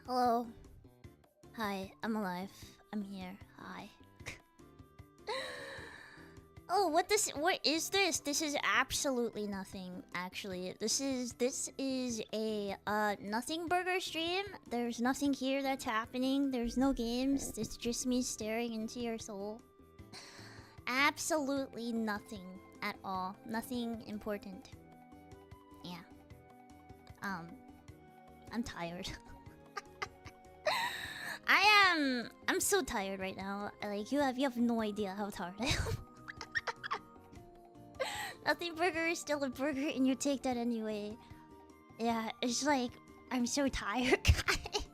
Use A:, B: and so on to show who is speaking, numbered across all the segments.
A: Hello. Hi, I'm alive. I'm here. Hi. Oh, what is this? This is absolutely nothing, actually. This is a nothing burger stream. There's nothing here that's happening. There's no games. It's just me staring into your soul. Absolutely nothing at all. Nothing important. Yeah. I'm tired. I'm so tired right now. Like you have no idea how tired I am. Nothing burger is still a burger and you take that anyway. Yeah, it's like I'm so tired, guys.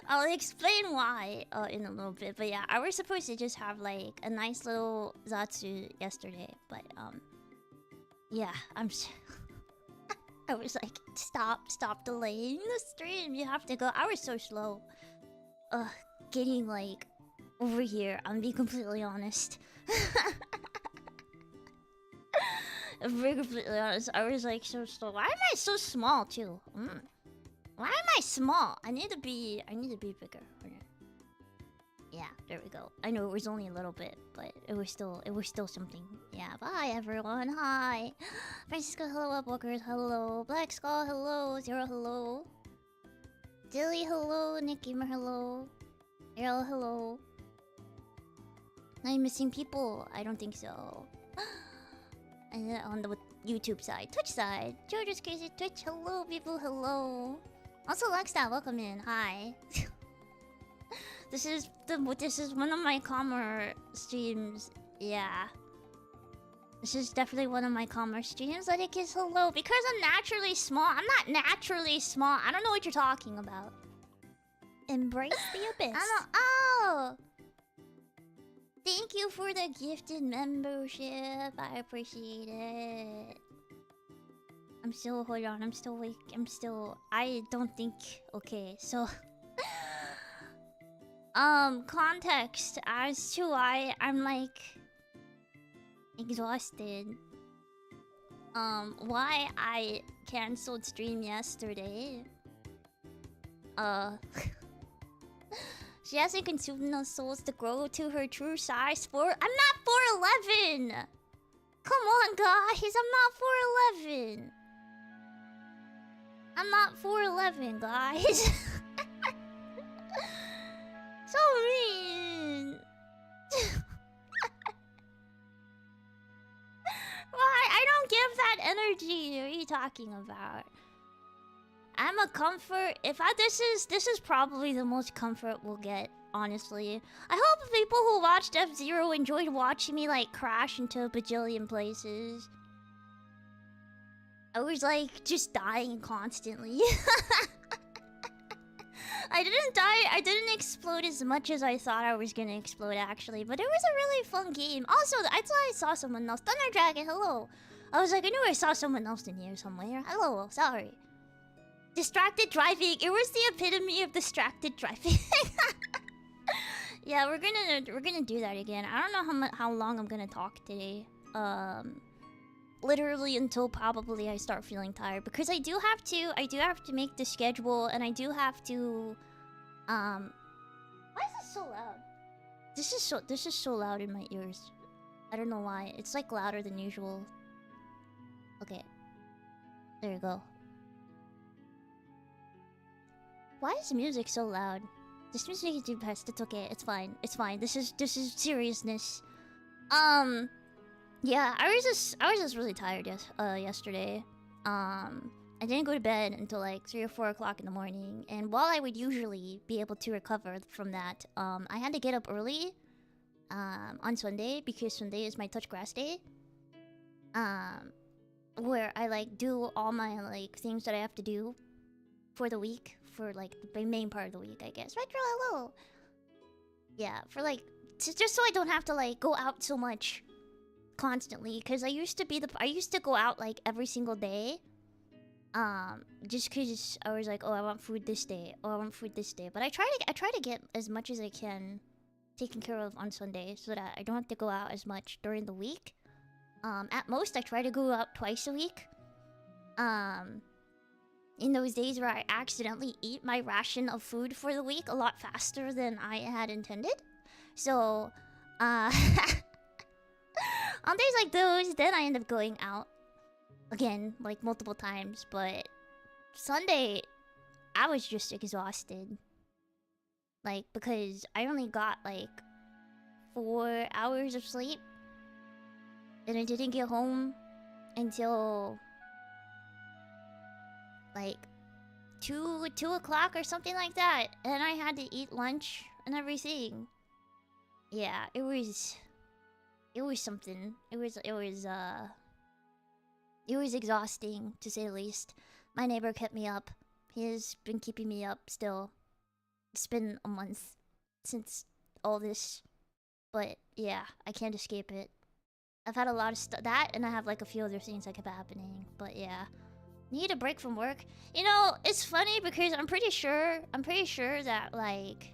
A: I'll explain why in a little bit, but yeah, I was supposed to just have like a nice little Zatsu yesterday, but yeah, I was like, stop delaying the stream. You have to go. I was so slow. Getting like over here. I'm being completely honest. I'm being completely honest. I was like so slow. Why am I so small too? Why am I small? I need to be bigger. Yeah, there we go. I know it was only a little bit, but it was still something. Yeah, bye everyone. Hi. Francisco, hello, Upwalkers, hello. Black Skull, hello. Zero, hello. Dilly, hello. Nick Gamer, hello. Errol, hello. I'm missing people. I don't think so. And then on the YouTube side, Twitch side, Jojo's Crazy Twitch, hello people, hello. Also Lexstat, welcome in. Hi. This is one of my calmer streams. Yeah. This is definitely one of my calmer streams. Let it kiss hello. Because I'm naturally small. I'm not naturally small. I don't know what you're talking about. Embrace the abyss. Oh! Thank you for the gifted membership. I appreciate it. Hold on. I'm still awake. I don't think... Okay, so... context as to why I'm like exhausted. Why I canceled stream yesterday. She hasn't consumed enough souls to grow to her true size. I'm not 4'11". Come on, guys. I'm not 4'11", guys. So mean. Why? I don't give that energy. What are you talking about? I'm a comfort. This is probably the most comfort we'll get, honestly. I hope people who watched F-Zero enjoyed watching me like crash into a bajillion places. I was like just dying constantly. I didn't die. I didn't explode as much as I thought I was gonna explode, actually. But it was a really fun game. Also, I thought I saw someone else. Thunder Dragon, hello. I was like, I knew I saw someone else in here somewhere. Hello, sorry. Distracted driving. It was the epitome of distracted driving. Yeah, we're gonna do that again. I don't know how long I'm gonna talk today. Literally until probably I start feeling tired, because I do have to make the schedule, and I do have to why is this so loud? This is so loud in my ears. I don't know why. It's like louder than usual. Okay. There you go. Why is the music so loud? This music is too best. It's okay. It's fine. It's fine. This is seriousness. Yeah, I was just really tired yesterday. I didn't go to bed until like 3 or 4 o'clock in the morning, and while I would usually be able to recover from that, I had to get up early on Sunday, because Sunday is my touch grass day. Where I like do all my like things that I have to do for the week, for like the main part of the week, I guess. Retro, hello. Yeah, for like just so I don't have to like go out so much constantly, because I used to go out like every single day, just because I was like, oh, I want food this day, oh, I want food this day. But I try to get as much as I can taken care of on Sunday, so that I don't have to go out as much during the week. At most I try to go out twice a week. in those days where I accidentally eat my ration of food for the week a lot faster than I had intended. So, on days like those, then I end up going out again, like multiple times. But Sunday, I was just exhausted. Like, because I only got like 4 hours of sleep. And I didn't get home until like 2 o'clock or something like that. And I had to eat lunch and everything. Yeah, it was something. It was exhausting, to say the least. My neighbor kept me up. He has been keeping me up still. It's been a month since all this. But yeah, I can't escape it. I've had a lot of stuff. That, and I have like a few other things that kept happening. But yeah. Need a break from work. You know, it's funny because I'm pretty sure that like...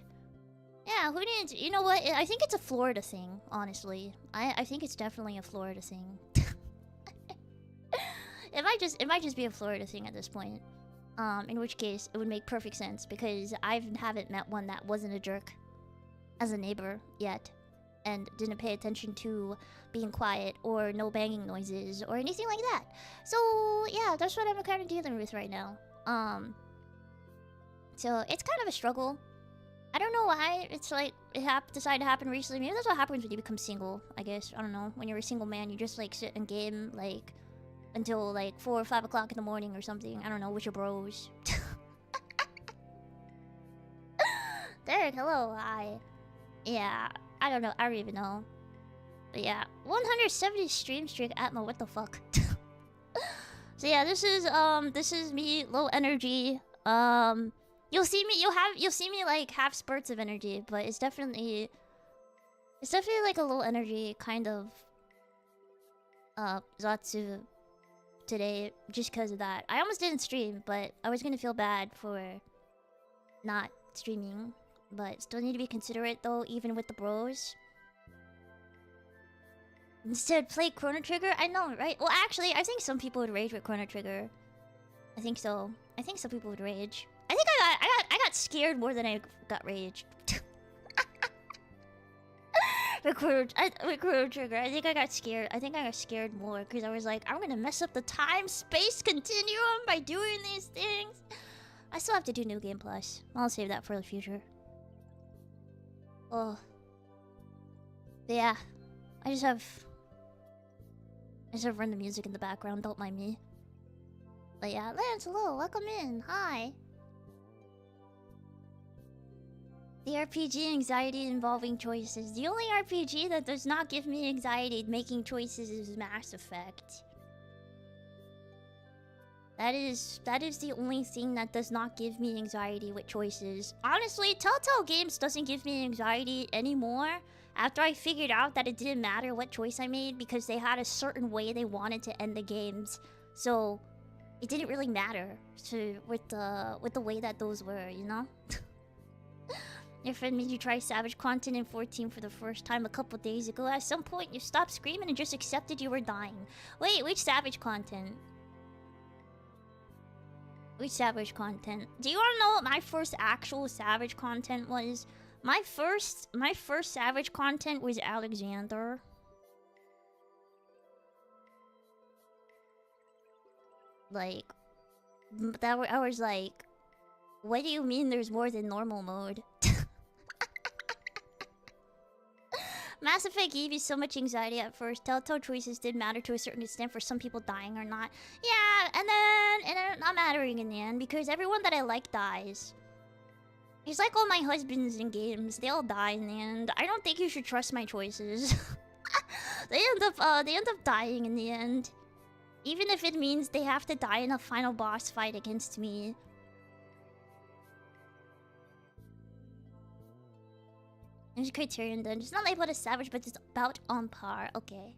A: Yeah, who needs... You know what? I think it's a Florida thing, honestly. I think it's definitely a Florida thing. It might just be a Florida thing at this point. In which case, it would make perfect sense because I haven't met one that wasn't a jerk as a neighbor yet. And didn't pay attention to being quiet or no banging noises or anything like that. So yeah, that's what I'm kind of dealing with right now. So it's kind of a struggle. I don't know why it's like it decided to happen recently. Maybe that's what happens when you become single, I guess. I don't know. When you're a single man, you just like sit and game like until like 4 or 5 o'clock in the morning or something. I don't know, with your bros. Derek, hello, hi. Yeah, I don't know. I don't even know. But yeah, 170 stream streak at my what the fuck. So yeah, this is me, low energy. You'll see me like have spurts of energy, but it's definitely like a low energy kind of Zatsu today just because of that. I almost didn't stream, but I was gonna feel bad for not streaming. But still need to be considerate though, even with the bros. Instead, play Chrono Trigger? I know, right? Well, actually, I think some people would rage with Chrono Trigger. I think so. I think some people would rage. I think I got scared more than I got raged. with Chrono Trigger, I think I got scared. I think I got scared more because I was like, I'm gonna mess up the time-space continuum by doing these things. I still have to do New Game Plus. I'll save that for the future. Oh. But yeah. I just have run the music in the background, don't mind me. But yeah, Lance, hello, welcome in, hi. The RPG anxiety involving choices. The only RPG that does not give me anxiety making choices is Mass Effect. That is the only thing that does not give me anxiety with choices. Honestly, Telltale Games doesn't give me anxiety anymore after I figured out that it didn't matter what choice I made because they had a certain way they wanted to end the games. So it didn't really matter with the way that those were, you know? Your friend made you try Savage content in 14 for the first time a couple days ago. At some point you stopped screaming and just accepted you were dying. Wait, which Savage content? Which Savage content? Do you wanna know what my first actual Savage content was? My first Savage content was Alexander. Like, I was like, what do you mean there's more than normal mode? Mass Effect gave you so much anxiety at first. Telltale choices did matter to a certain extent for some people dying or not. Yeah, and then not mattering in the end because everyone that I like dies. It's like all my husbands in games. They all die in the end. I don't think you should trust my choices. They end up dying in the end. Even if it means they have to die in a final boss fight against me. There's Criterion then. It's not labeled as Savage, but it's about on par. Okay.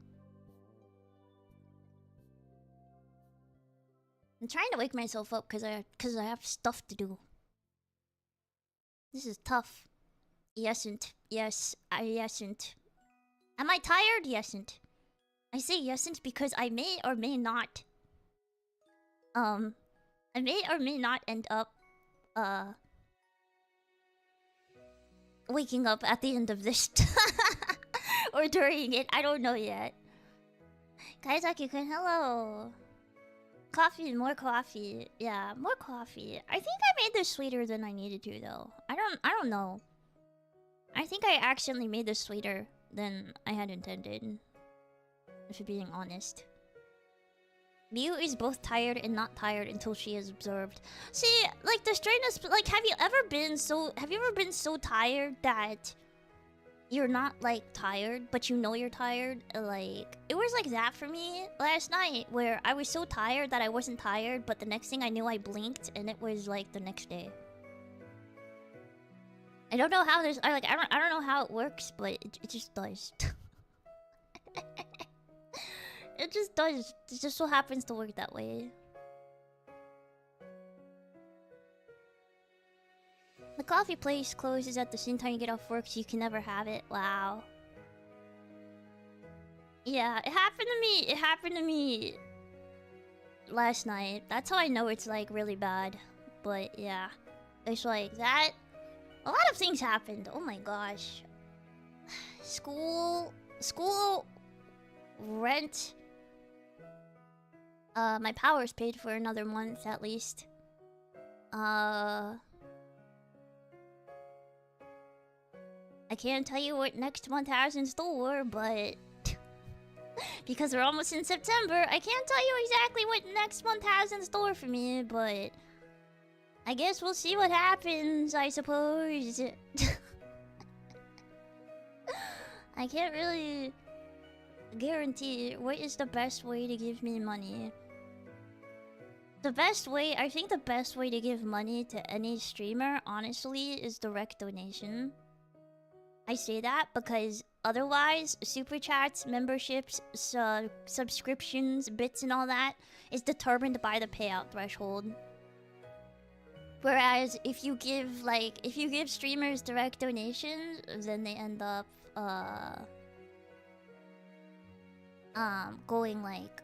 A: I'm trying to wake myself up because I have stuff to do. This is tough. Yesn't. Yes, I yesn't. Am I tired? Yesn't. I say yesn't because I may or may not I may or may not end up waking up at the end of this or during it. I don't know yet. Kaizaki-kun, hello. Coffee, more coffee. Yeah, more coffee. I think I made this sweeter than I needed to though. I don't know. I think I accidentally made this sweeter than I had intended. If you're being honest. Miu is both tired and not tired until she is observed. See, like the straightness, like have you ever been so tired that you're not like tired, but you know you're tired? Like it was like that for me last night, where I was so tired that I wasn't tired, but the next thing I knew I blinked and it was like the next day. I don't know how this. I don't know how it works, but it just does. It just does. It just so happens to work that way. The coffee place closes at the same time you get off work, so you can never have it. Wow. Yeah, it happened to me. It happened to me last night. That's how I know it's like really bad. But yeah, it's like that. A lot of things happened. Oh my gosh. School, rent. My power's paid for another month at least. I can't tell you what next month has in store, but because we're almost in September, I can't tell you exactly what next month has in store for me, but I guess we'll see what happens, I suppose. I can't really guarantee what is the best way to give me money. I think the best way to give money to any streamer, honestly, is direct donation. I say that because otherwise, super chats, memberships, subscriptions, bits and all that is determined by the payout threshold. Whereas if you give streamers direct donations, then they end up going like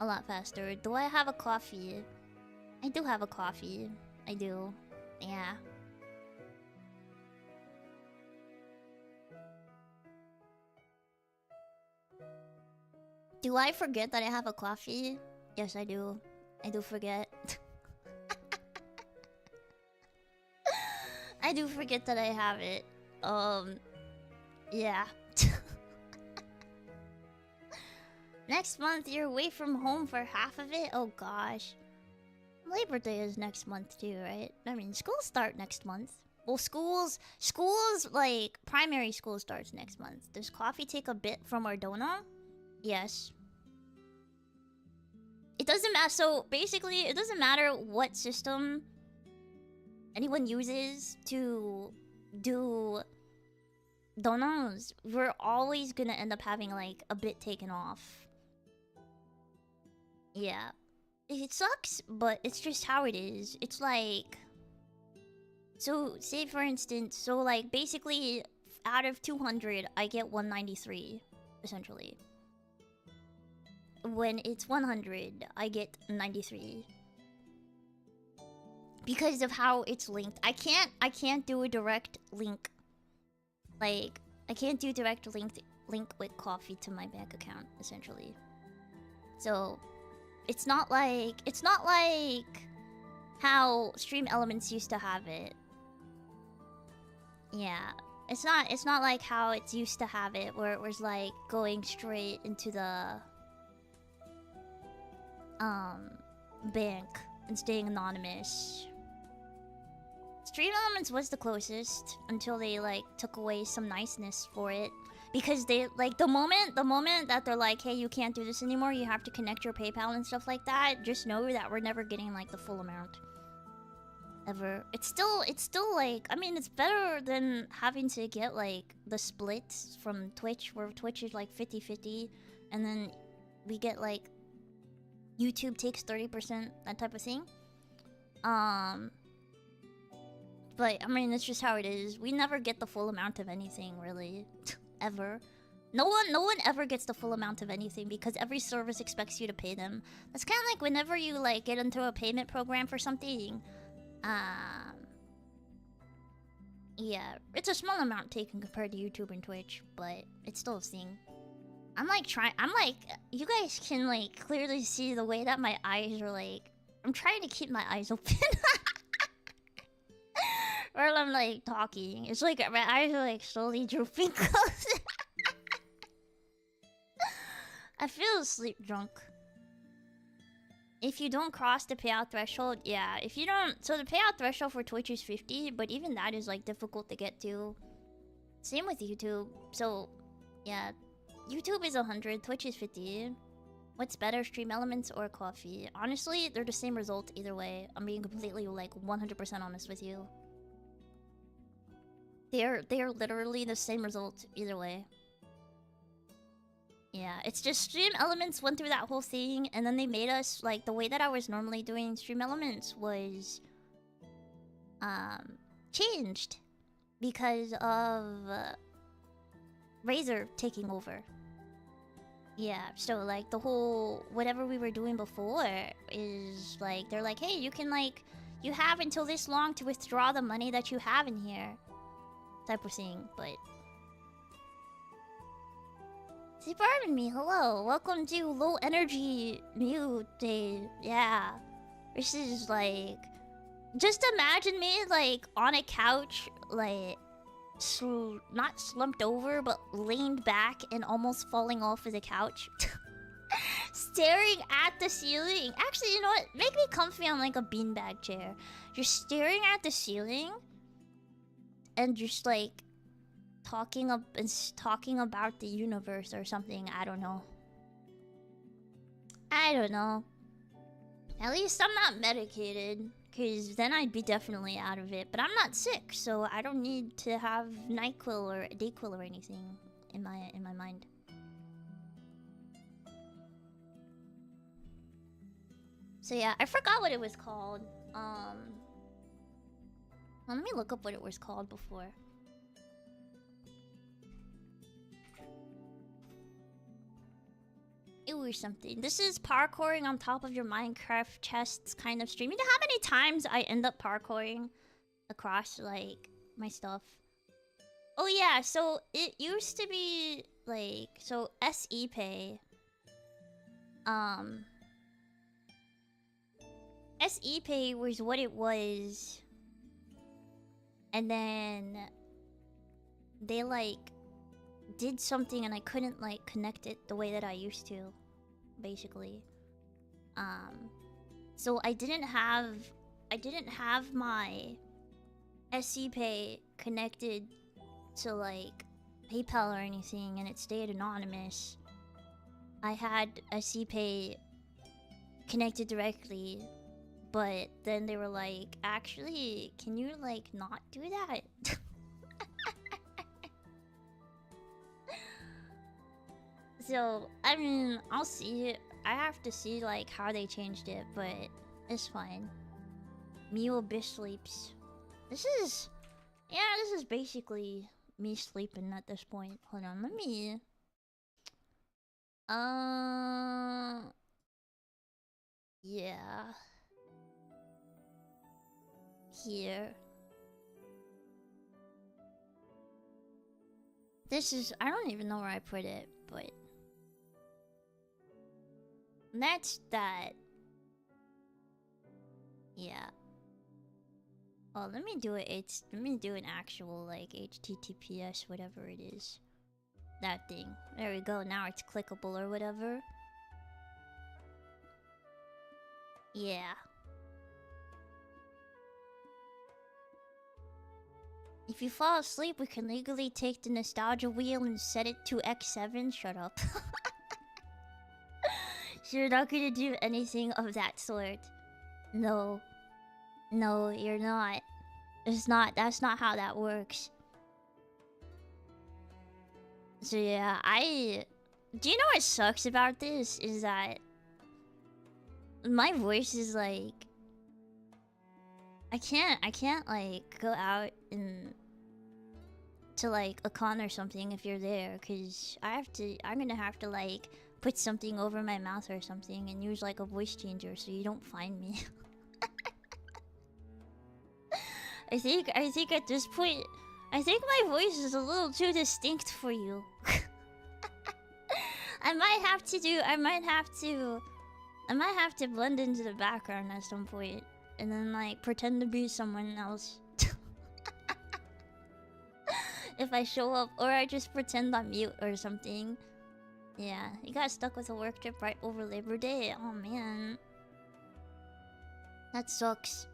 A: a lot faster. Do I have a coffee? I do have a coffee. I do. Yeah. Do I forget that I have a coffee? Yes, I do. I do forget. I do forget that I have it. Yeah. Next month, you're away from home for half of it? Oh gosh. Labor Day is next month too, right? I mean, schools start next month. Well, schools, like, primary school starts next month. Does coffee take a bit from Ordona? Yes. It doesn't matter, so basically, it doesn't matter what system anyone uses to do donuts. We're always gonna end up having, like, a bit taken off. Yeah. It sucks, but it's just how it is. It's like... So, say for instance, so like, basically, out of 200, I get 193, essentially. When it's 100, I get 93. Because of how it's linked. I can't do a direct link. Like, I can't do direct link with coffee to my bank account, essentially. So... It's not like how Stream Elements used to have it. Yeah. It's not like how it used to have it, where it was like going straight into the bank and staying anonymous. Stream Elements was the closest until they like took away some niceness for it. Because they, like, the moment that they're like, hey, you can't do this anymore, you have to connect your PayPal and stuff like that, just know that we're never getting, like, the full amount. Ever. It's still, like, I mean, it's better than having to get, like, the splits from Twitch, where Twitch is, like, 50-50, and then we get, like, YouTube takes 30%, that type of thing. But, I mean, it's just how it is. We never get the full amount of anything, really. Ever. No one ever gets the full amount of anything because every service expects you to pay them. That's kind of like whenever you like get into a payment program for something. Yeah, it's a small amount taken compared to YouTube and Twitch, but it's still a thing. I'm like, you guys can like clearly see the way that my eyes are like. I'm trying to keep my eyes open while I'm like talking. It's like my eyes are like slowly drooping close. I feel sleep drunk. If you don't cross the payout threshold, yeah. If you don't, so the payout threshold for Twitch is 50, but even that is like difficult to get to. Same with YouTube. So, yeah, YouTube is 100, Twitch is 50. What's better, Stream Elements or Coffee? Honestly, they're the same result either way. I'm being completely like 100% honest with you. They are literally the same result either way. Yeah, it's just Stream Elements went through that whole thing, and then they made us, like, the way that I was normally doing Stream Elements was, changed because of Razer taking over. Yeah, so, like, the whole, whatever we were doing before is, like, they're like, hey, you can, like, you have until this long to withdraw the money that you have in here. Type of thing, but... See, pardon me, hello. Welcome to Low Energy Mute Day. Yeah. This is like... Just imagine me, like, on a couch, like... not slumped over, but leaned back and almost falling off of the couch. Staring at the ceiling. Actually, you know what? Make me comfy on, like, a beanbag chair. Just staring at the ceiling. And just, like... talking about the universe or something. I don't know. At least I'm not medicated, because then I'd be definitely out of it. But I'm not sick, so I don't need to have NyQuil or Dayquil or anything in my mind. So yeah, I forgot what it was called. Let me look up what it was called before. Or something. This is parkouring on top of your Minecraft chests kind of stream. You know how many times I end up parkouring across, like, my stuff? Oh yeah, so it used to be, like, so SE Pay. SE Pay was what it was. And then they, like, did something and I couldn't, like, connect it the way that I used to, basically. So I didn't have my SC Pay connected to, like, PayPal or anything, and it stayed anonymous. I had SC Pay connected directly, but then they were like, actually, can you, like, not do that? So, I mean, I'll see it. I have to see, like, how they changed it, but it's fine. Mio Bish sleeps. This is basically me sleeping at this point. Hold on, let me... Yeah. Here. This is... I don't even know where I put it, but... That's that. Yeah. Oh, let me do it. Let me do an actual, like, HTTPS, whatever it is. That thing. There we go. Now it's clickable or whatever. Yeah. If you fall asleep, we can legally take the nostalgia wheel and set it to X7. Shut up. So you're not gonna do anything of that sort. No. No, you're not. It's not. That's not how that works. So yeah, do you know what sucks about this? Is that... my voice is like... I can't like, go out and... to like a con or something if you're there, cause I'm gonna have to like put something over my mouth or something and use like a voice changer so you don't find me. I think at this point, I think my voice is a little too distinct for you. I might have to blend into the background at some point and then like pretend to be someone else. If I show up, or I just pretend I'm mute or something. Yeah, you got stuck with a work trip right over Labor Day. Oh man, that sucks.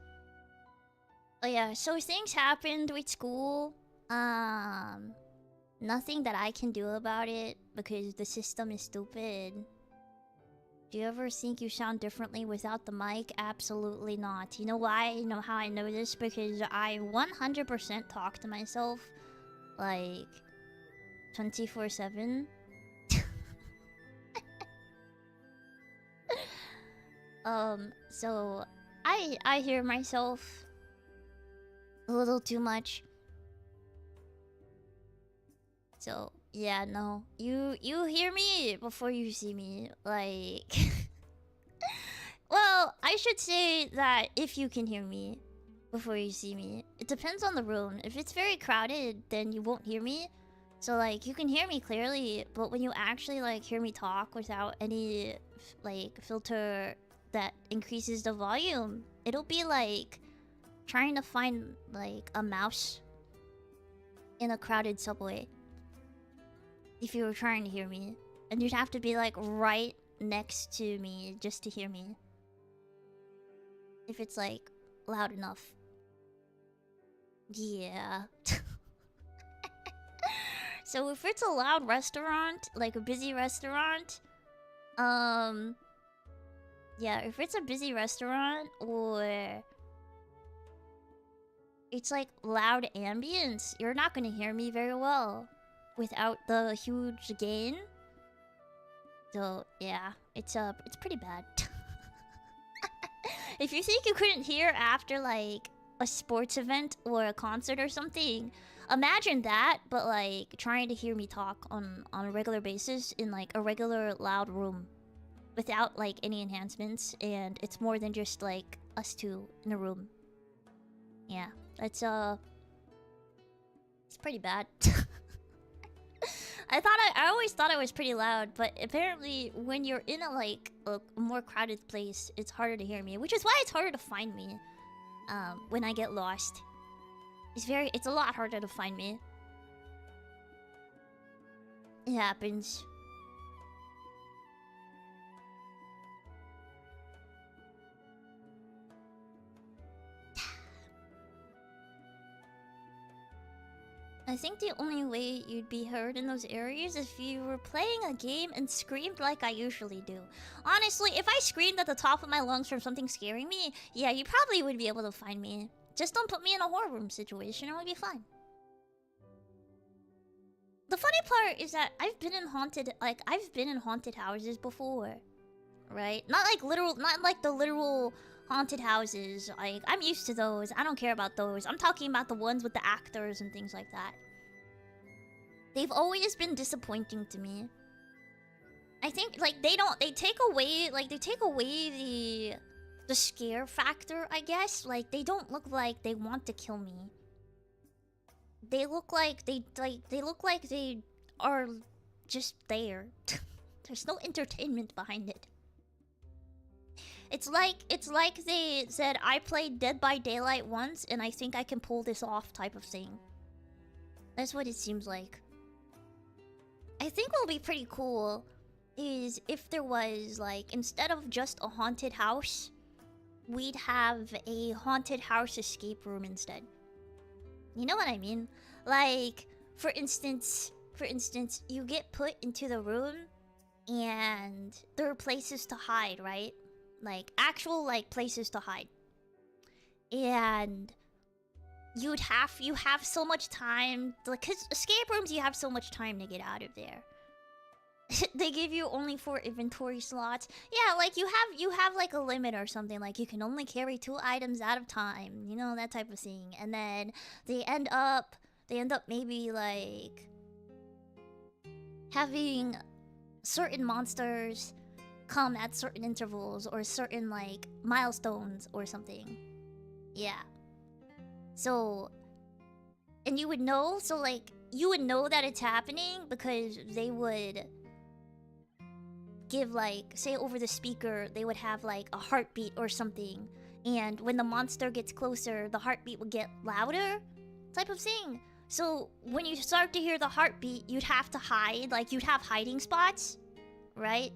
A: Oh yeah, so things happened with school. Nothing that I can do about it because the system is stupid. Do you ever think you sound differently without the mic? Absolutely not. You know why? You know how I know this? Because I 100% talk to myself like 24/7. So I hear myself a little too much. So yeah, no, you hear me before you see me, like. Well, I should say that if you can hear me before you see me, it depends on the room. If it's very crowded, then you won't hear me. So like you can hear me clearly, but when you actually like hear me talk without any like filter that increases the volume, it'll be like trying to find like a mouse in a crowded subway. If you were trying to hear me, and you'd have to be like right next to me just to hear me. If it's like loud enough. Yeah. So if it's a loud restaurant, like a busy restaurant, yeah, if it's a busy restaurant or it's like loud ambience, you're not gonna hear me very well without the huge gain. So yeah, it's pretty bad. If you think you couldn't hear after like a sports event or a concert or something, imagine that, but like trying to hear me talk on a regular basis in like a regular loud room without like any enhancements, and it's more than just like us two in a room. Yeah, it's pretty bad. I always thought I was pretty loud, but apparently when you're in a like a more crowded place, it's harder to hear me, which is why it's harder to find me. When I get lost, it's a lot harder to find me. It happens. I think the only way you'd be heard in those areas is if you were playing a game and screamed like I usually do. Honestly, if I screamed at the top of my lungs from something scaring me, yeah, you probably would be able to find me. Just don't put me in a horror room situation, it would be fine. The funny part is that I've been in haunted houses before, right? Not like the literal haunted houses. Like, I'm used to those. I don't care about those. I'm talking about the ones with the actors and things like that. They've always been disappointing to me. I think like they take away the scare factor, I guess. Like, they don't look like they want to kill me. They look like they are just there. There's no entertainment behind it. It's like they said, I played Dead by Daylight once and I think I can pull this off type of thing. That's what it seems like. I think what would be pretty cool is if there was like, instead of just a haunted house, we'd have a haunted house escape room instead. You know what I mean? Like, for instance, you get put into the room and there are places to hide, right? Like, actual, like, places to hide. And you have so much time. Like, 'cause escape rooms, you have so much time to get out of there. They give you only 4 inventory slots. Yeah, like, you have, like, a limit or something. Like, you can only carry 2 items at a time. You know, that type of thing. And then they end up they end up maybe like having certain monsters come at certain intervals or certain like milestones or something. Yeah. So, and you would know, so like you would know that it's happening because they would give like, say over the speaker, they would have like a heartbeat or something. And when the monster gets closer, the heartbeat would get louder, type of thing. So when you start to hear the heartbeat, you'd have to hide, like you'd have hiding spots, right?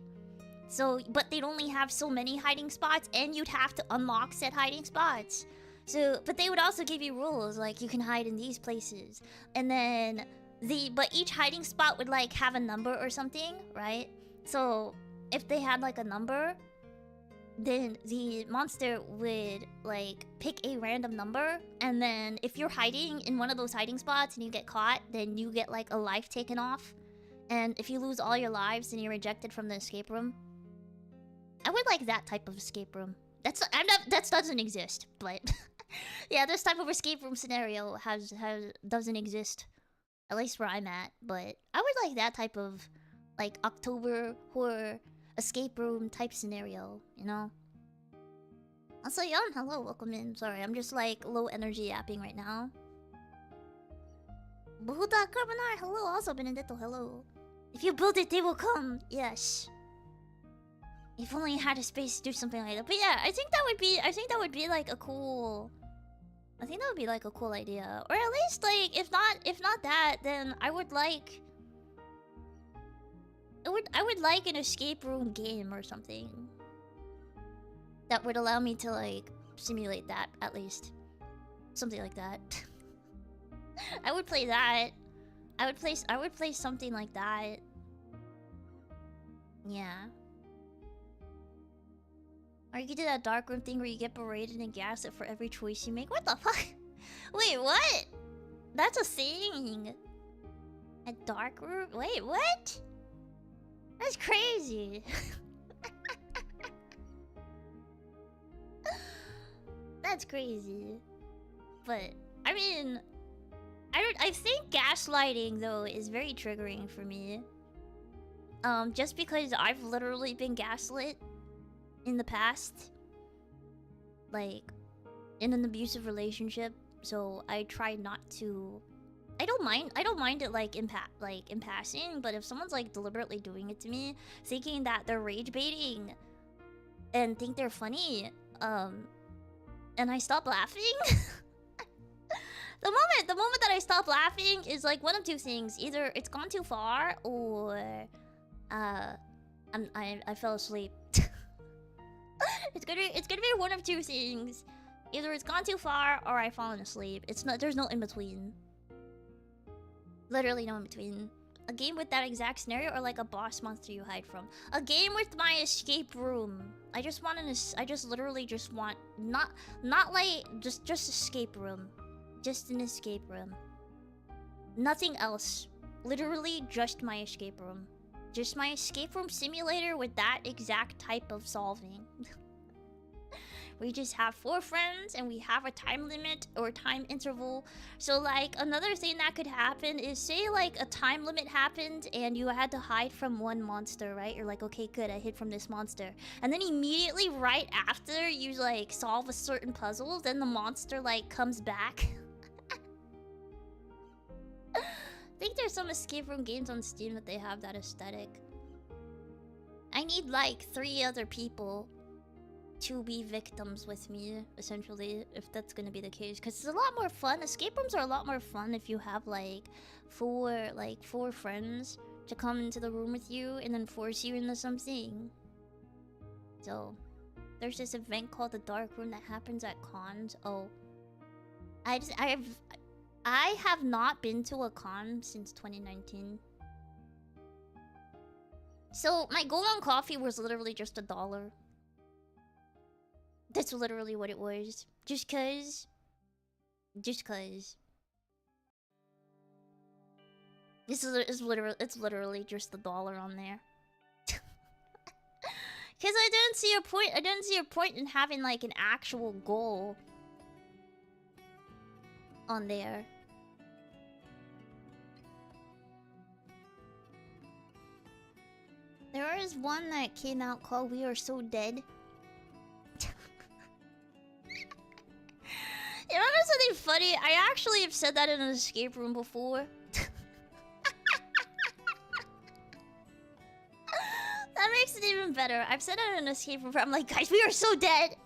A: So, but they'd only have so many hiding spots, and you'd have to unlock said hiding spots. So, but they would also give you rules, like you can hide in these places. And then but each hiding spot would like have a number or something, right? So if they had like a number, then the monster would like pick a random number, and then if you're hiding in one of those hiding spots and you get caught, then you get like a life taken off. And if you lose all your lives, then you're ejected from the escape room. I would like that type of escape room. That doesn't exist, but yeah, this type of escape room scenario doesn't exist, at least where I'm at. But I would like that type of like October horror escape room type scenario, you know? Also, Yon, hello, welcome in. Sorry, I'm just like low energy yapping right now. Buhuda Carbonar, hello. Also, Benedetto, hello. If you build it, they will come. Yes. If only you had a space to do something like that. But yeah, I think that would be like a cool. I think that would be like a cool idea, or at least like if not that, then I would like. I would like an escape room game or something that would allow me to like simulate that, at least something like that. I would play that. I would play something like that. Yeah. Or you could do that dark room thing where you get berated and gaslit for every choice you make. What the fuck? Wait, what? That's a thing. A dark room? Wait, what? That's crazy. That's crazy. But I mean, I think gaslighting though is very triggering for me. Just because I've literally been gaslit in the past, like in an abusive relationship, so I try not to. I don't mind it like in passing, but if someone's like deliberately doing it to me, thinking that they're rage baiting and think they're funny, and I stop laughing. The moment that I stop laughing is like one of two things: either it's gone too far, or I fell asleep. It's gonna be one of two things: either it's gone too far or I've fallen asleep. There's no in between. Literally no in between. A game with that exact scenario, or like a boss monster you hide from. A game with my escape room. I just literally just want not like just escape room. Just an escape room. Nothing else. Literally just my escape room. Just my escape room simulator with that exact type of solving. We just have 4 friends and we have a time limit or time interval. So like another thing that could happen is, say like a time limit happened and you had to hide from one monster, right? You're like, okay, good, I hid from this monster. And then immediately right after you like solve a certain puzzle, then the monster like comes back. I think there's some escape room games on Steam that they have that aesthetic. I need like 3 other people to be victims with me, essentially, if that's gonna be the case, because it's a lot more fun. Escape rooms are a lot more fun if you have like four friends to come into the room with you and then force you into something. So there's this event called the Dark Room that happens at cons. Oh, I have not been to a con since 2019. So my goal on coffee was literally just $1. That's literally what it was. Just cause. It's literally just $1 on there. Cause I didn't see a point in having like an actual goal on there. There is one that came out called We Are So Dead. You know something funny? I actually have said that in an escape room before. That makes it even better. I've said it in an escape room. I'm like, guys, we are so dead.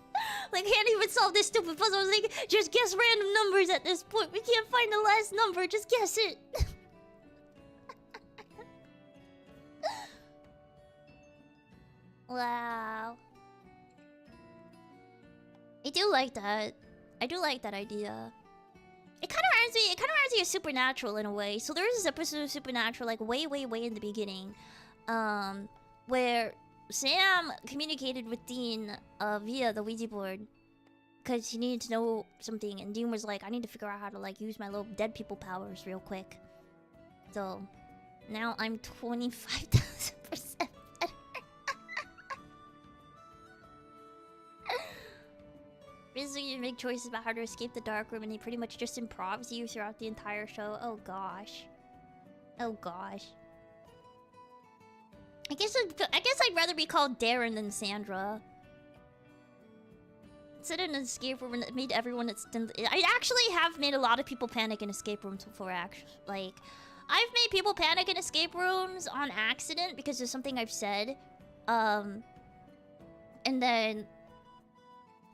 A: Like, can't even solve this stupid puzzle. I was like, just guess random numbers at this point. We can't find the last number. Just guess it. Wow. I do like that. I do like that idea. It kind of reminds me. It kind of reminds me of Supernatural in a way. So there is this episode of Supernatural, like way in the beginning, where Sam communicated with Dean via the Ouija board because he needed to know something, and Dean was like, "I need to figure out how to like use my little dead people powers real quick." So now I'm 25,000% better. Basically, you make choices about how to escape the dark room, and he pretty much just improvs you throughout the entire show. Oh gosh. Oh gosh. I guess I'd rather be called Darren than Sandra. Sit in an escape room and it made everyone I actually have made a lot of people panic in escape rooms before. Actually, like, I've made people panic in escape rooms on accident because of something I've said. And then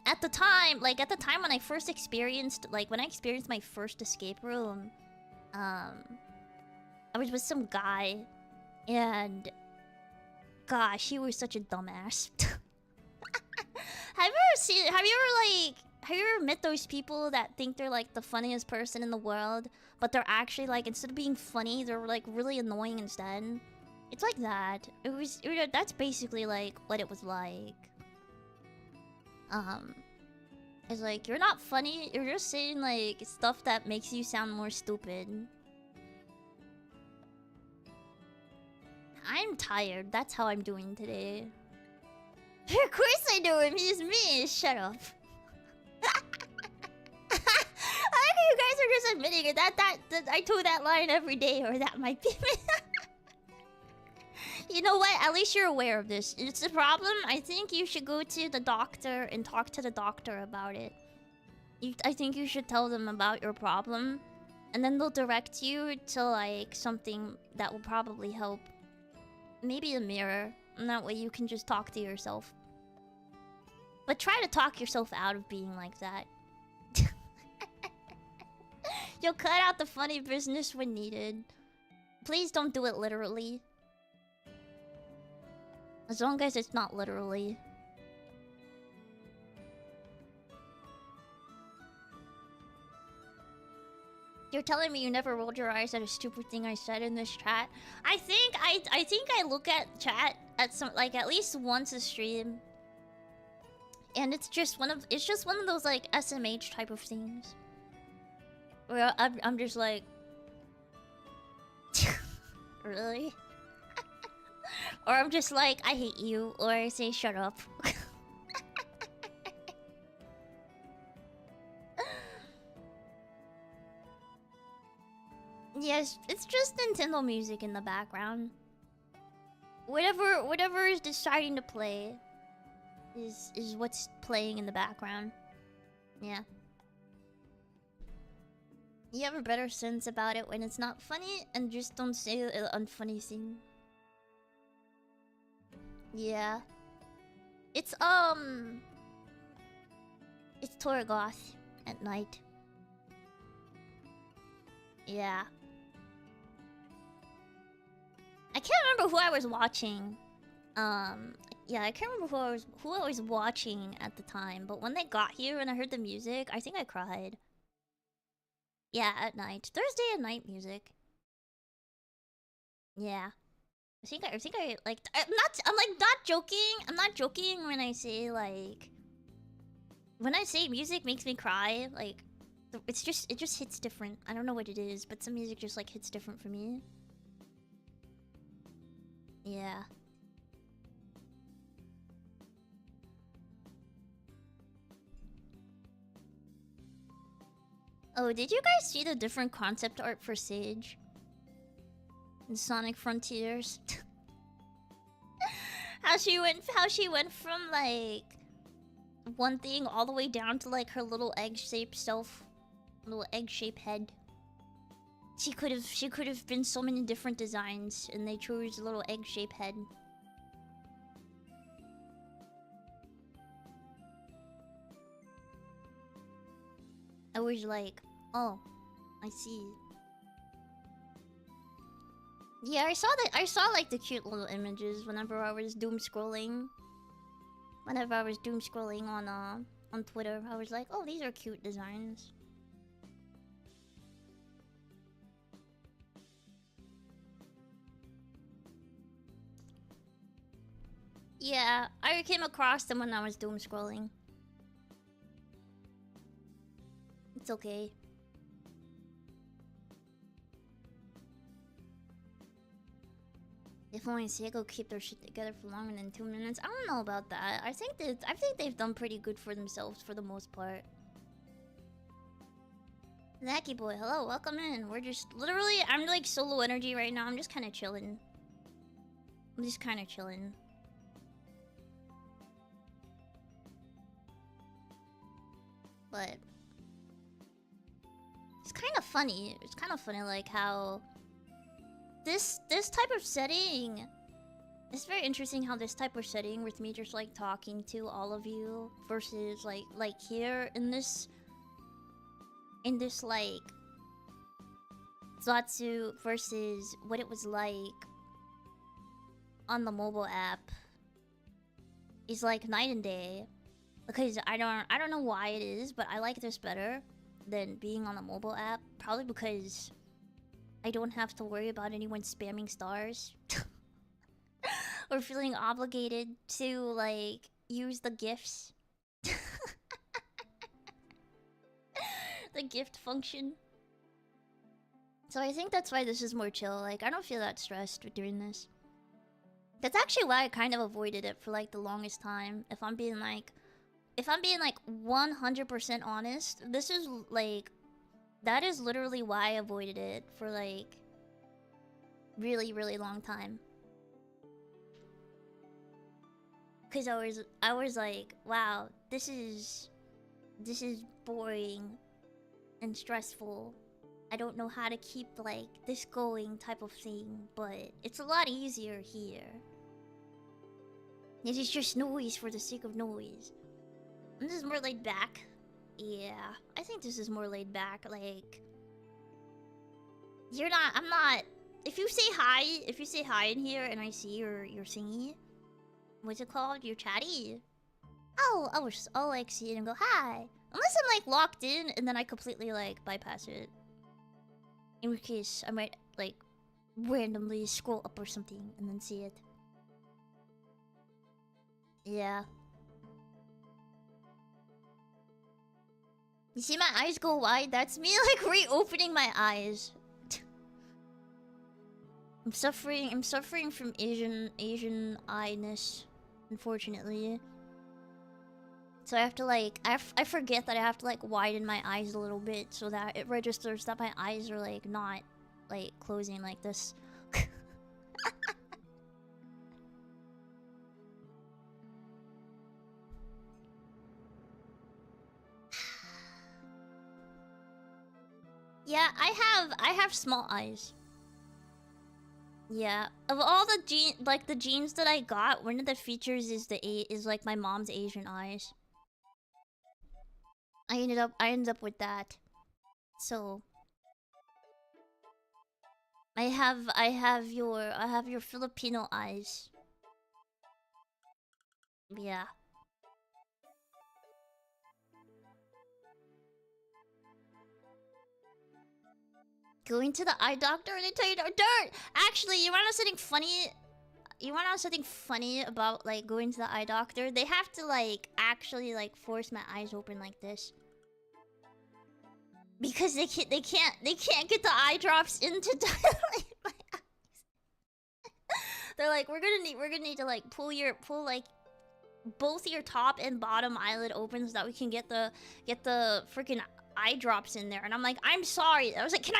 A: at the time when I first experienced, when I experienced my first escape room, I was with some guy, and gosh, he was such a dumbass. Have you ever met those people that think they're like the funniest person in the world, but they're actually like, instead of being funny, they're like really annoying instead? It's like that. That's basically like what it was like. It's like, you're not funny, you're just saying like stuff that makes you sound more stupid. I'm tired. That's how I'm doing today. Of course I know him. He's me. Shut up. I like you guys are just admitting it. That I told that line every day, or that might be me. You know what? At least you're aware of this. It's a problem. I think you should go to the doctor and talk to the doctor about it. I think you should tell them about your problem, and then they'll direct you to like something that will probably help. Maybe a mirror, and that way you can just talk to yourself. But try to talk yourself out of being like that. You'll cut out the funny business when needed. Please don't do it literally. As long as it's not literally. You're telling me you never rolled your eyes at a stupid thing I said in this chat? I think I look at chat at at least once a stream. And it's just one of those like SMH type of things. Where I'm just like, really? Or I'm just like, I hate you, or I say shut up. Yes, it's just Nintendo music in the background. Whatever is deciding to play is what's playing in the background. Yeah. You have a better sense about it when it's not funny, and just don't say an unfunny thing. Yeah. It's Torgoth at night. Yeah. I can't remember who I was watching. Yeah, I can't remember who I was watching at the time, but when they got here and I heard the music, I think I cried. Yeah, at night. Thursday at night music. Yeah. I think I like I'm not joking. I'm not joking when I say like, when I say music makes me cry, like it just hits different. I don't know what it is, but some music just like hits different for me. Yeah. Oh, did you guys see the different concept art for Sage in Sonic Frontiers? How she went from like one thing all the way down to like her little egg-shaped self, little egg-shaped head. She could have been so many different designs, and they chose a little egg-shaped head. I was like, oh, I see. Yeah, I saw like the cute little images whenever I was doom scrolling. Whenever I was doom scrolling on Twitter, I was like, oh, these are cute designs. Yeah, I came across them when I was doom scrolling. It's okay. If only Sego keep their shit together for longer than 2 minutes. I don't know about that. I think they've done pretty good for themselves for the most part. Zacky boy, hello, welcome in. We're just literally, I'm like solo energy right now. I'm just kind of chilling. I'm just kind of chilling. But it's kind of funny. It's kind of funny, like how this type of setting. It's very interesting how this type of setting with me just like talking to all of you versus like here in this like Zatsu versus what it was like on the mobile app is like night and day. Because I don't know why it is, but I like this better than being on the mobile app. Probably because I don't have to worry about anyone spamming stars. Or feeling obligated to, like, use the gifts. The gift function. So I think that's why this is more chill. Like, I don't feel that stressed with doing this. That's actually why I kind of avoided it for, like, the longest time. If I'm being, like 100% honest, this is, like... That is literally why I avoided it for, like... really, really long time. Because I was like, wow, this is boring and stressful. I don't know how to keep like this going type of thing, but it's a lot easier here. It is just noise for the sake of noise. This is more laid back. Yeah, I think this is more laid back. Like, I'm not. If you say hi in here and I see your thingy. What's it called? Your chatty? I'll like see it and go hi. Unless I'm like locked in and then I completely like bypass it. In which case I might like randomly scroll up or something and then see it. Yeah. You see my eyes go wide? That's me like reopening my eyes. I'm suffering from Asian eye-ness, unfortunately. So I have to like I forget that I have to like widen my eyes a little bit so that it registers that my eyes are like not like closing like this. Yeah, I have small eyes. Yeah, of all the genes that I got, one of the features is like my mom's Asian eyes. I ended up with that. So I have your Filipino eyes. Yeah. Going to the eye doctor and they tell you dirt. Actually, you wanna know something funny? You wanna know something funny about like going to the eye doctor? They have to like actually like force my eyes open like this. Because they can't get the eye drops in to dilate my eyes. They're like, we're gonna need to like pull like both your top and bottom eyelid open so that we can get the freaking eye drops in there. And I'm like, I'm sorry. I was like,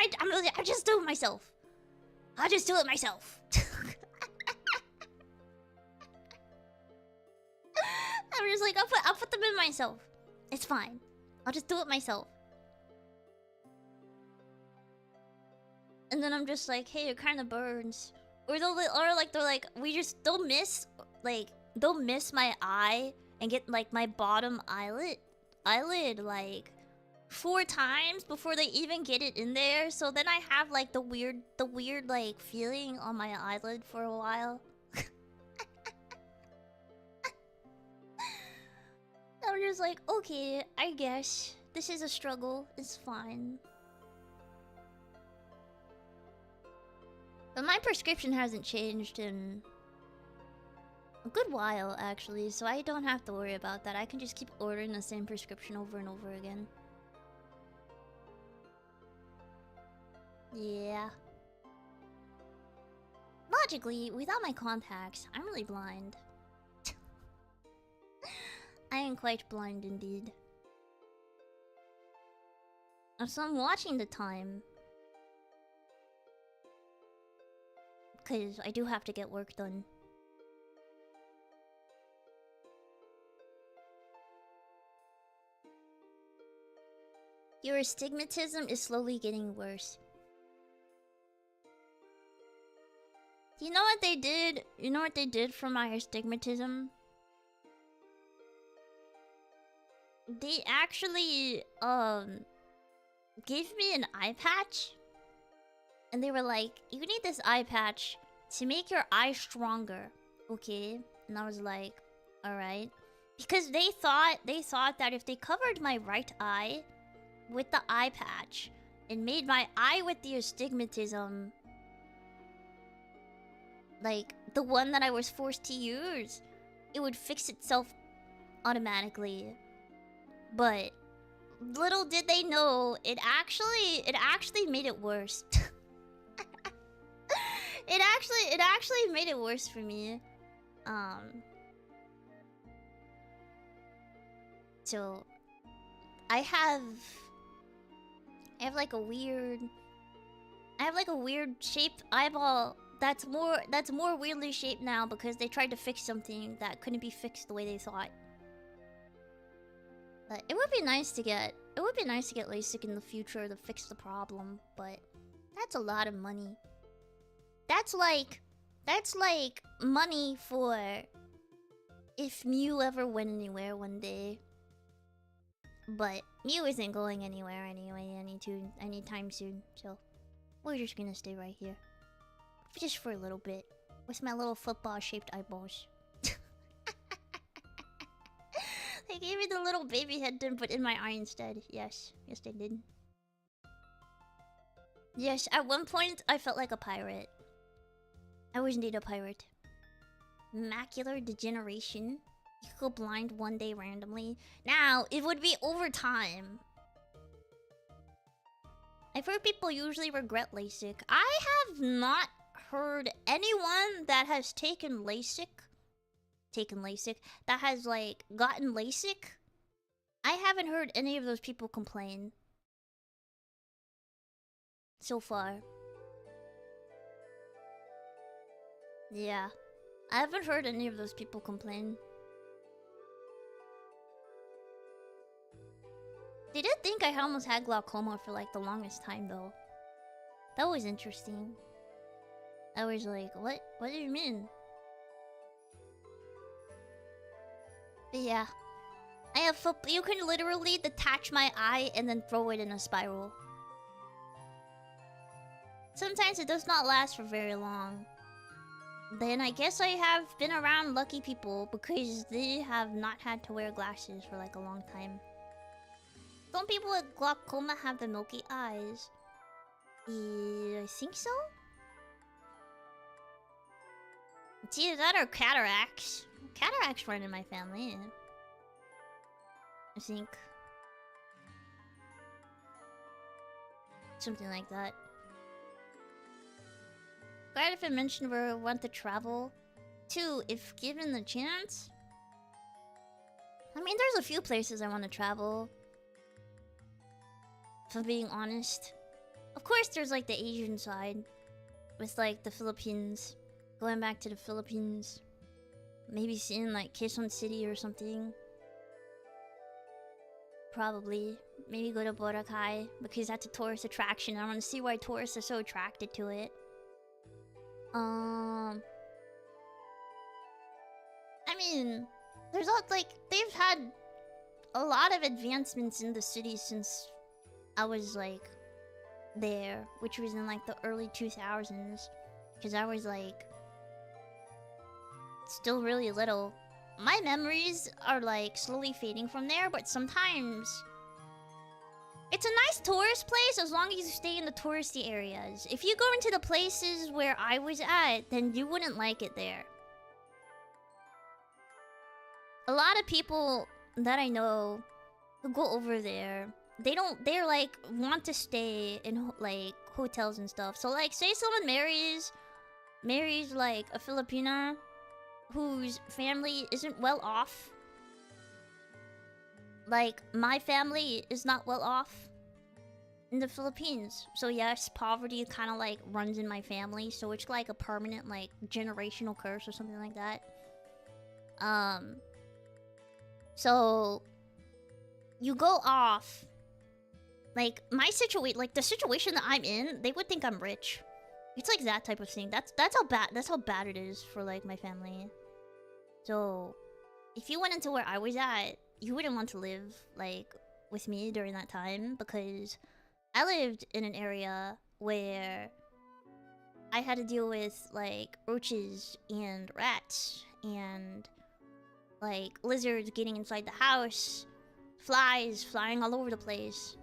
A: I'll just do it myself. I'll just do it myself. I'm just like, I'll put them in myself. It's fine. I'll just do it myself. And then I'm just like, hey, it kind of burns. Or they're like, they'll miss my eye and get like my bottom eyelid like 4 times before they even get it in there. So then I have like the weird like feeling on my eyelid for a while. I'm just like, okay, I guess this is a struggle. It's fine. But my prescription hasn't changed in a good while, actually, so I don't have to worry about that. I can just keep ordering the same prescription over and over again. Yeah. Logically, without my contacts, I'm really blind. I am quite blind indeed. So I'm watching the time. Because I do have to get work done. Your astigmatism is slowly getting worse. You know what they did? You know what they did for my astigmatism? They actually, gave me an eye patch. And they were like, you need this eye patch to make your eye stronger. Okay? And I was like, alright. Because they thought that if they covered my right eye with the eye patch and made my eye with the astigmatism, like the one that I was forced to use, it would fix itself automatically. But little did they know, it actually made it worse. It actually made it worse for me. So I have like a weird shaped eyeball that's more weirdly shaped now because they tried to fix something that couldn't be fixed the way they thought. But it would be nice to get LASIK in the future to fix the problem, but that's a lot of money. That's like money for if Mew ever went anywhere one day. But Mew isn't going anywhere anyway anytime soon, so we're just gonna stay right here. Just for a little bit. With my little football-shaped eyeballs. They gave me the little baby head to put in my eye instead. Yes. Yes, they did. Yes, at one point, I felt like a pirate. I was indeed a pirate. Macular degeneration. You could go blind one day randomly. Now, it would be over time. I've heard people usually regret LASIK. I have not heard anyone that has taken LASIK, that has like gotten LASIK. I haven't heard any of those people complain so far. Yeah, I haven't heard any of those people complain. They did think I almost had glaucoma for like the longest time though. That was interesting. I was like, what do you mean? But yeah, I have you can literally detach my eye and then throw it in a spiral. Sometimes it does not last for very long. Then I guess I have been around lucky people because they have not had to wear glasses for like a long time. Some people with glaucoma have the milky eyes. I think so? It's either that or cataracts. Cataracts run in my family. I think. Something like that. Glad if it mentioned where I want to travel to if given the chance. I mean, there's a few places I want to travel. If I'm being honest. Of course, there's like the Asian side. With like the Philippines. Going back to the Philippines. Maybe seeing like Quezon City or something. Probably. Maybe go to Boracay because that's a tourist attraction. I want to see why tourists are so attracted to it. I mean, there's all like they've had a lot of advancements in the city since I was like there, which was in like the early 2000s, because I was like still really little. My memories are like slowly fading from there, but sometimes it's a nice tourist place as long as you stay in the touristy areas. If you go into the places where I was at, then you wouldn't like it there. A lot of people that I know who go over there, they're like want to stay in like hotels and stuff. So like say someone marries like a Filipina whose family isn't well off. Like my family is not well off in the Philippines. So yes, poverty kind of like runs in my family, so it's like a permanent like generational curse or something like that. So you go off. Like my situation, like the situation that I'm in, they would think I'm rich. It's like that type of thing. That's how bad it is for like my family. So if you went into where I was at, you wouldn't want to live like with me during that time, because I lived in an area where I had to deal with like roaches and rats and like lizards getting inside the house, flies flying all over the place.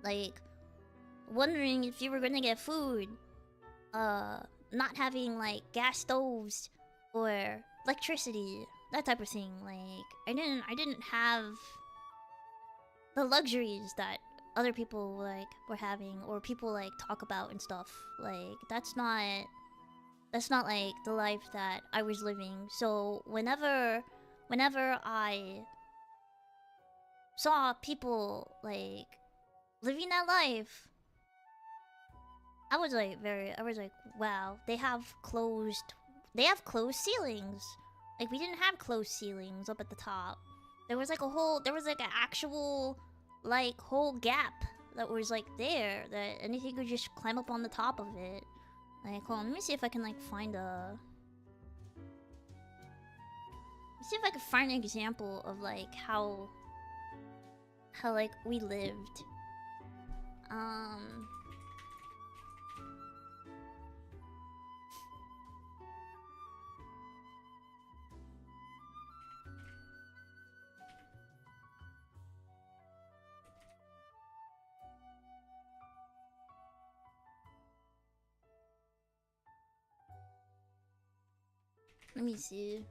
A: Like wondering if you were gonna get food, not having like gas stoves or electricity, that type of thing. Like I didn't have the luxuries that other people like were having, or people like talk about and stuff. Like that's not like the life that I was living. So whenever I saw people like living that life, I was like wow, they have closed ceilings. Like we didn't have closed ceilings up at the top. There was like an actual like whole gap that was like there that anything could just climb up on the top of it. Like hold on, let me see if I can like find a see if I can find an example of like how like we lived. Let me see.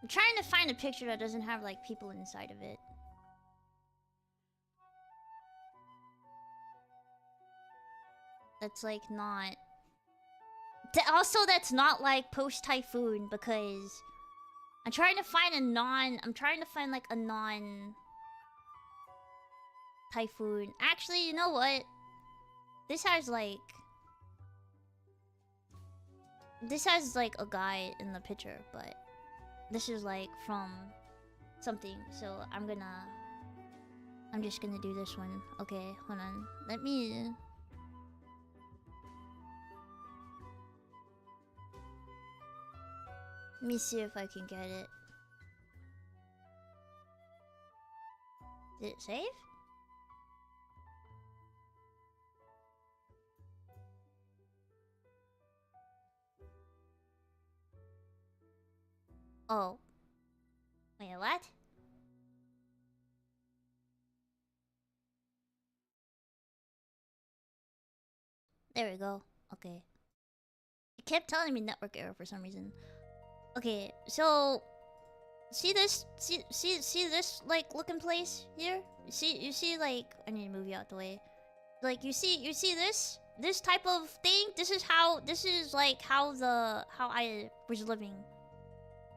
A: I'm trying to find a picture that doesn't have like people inside of it. That's like not... Also, that's not like post-typhoon, because I'm trying to find a non... I'm trying to find like a non-typhoon. Actually, you know what? This has like a guy in the picture, but this is like from something. So I'm just gonna do this one. Okay, hold on. Let me see if I can get it. Did it save? Oh. Wait, what? There we go. Okay. It kept telling me network error for some reason. Okay, so see this? See this like looking place here? You see like I need to move you out the way. Like you see this type of thing. This is like how I was living.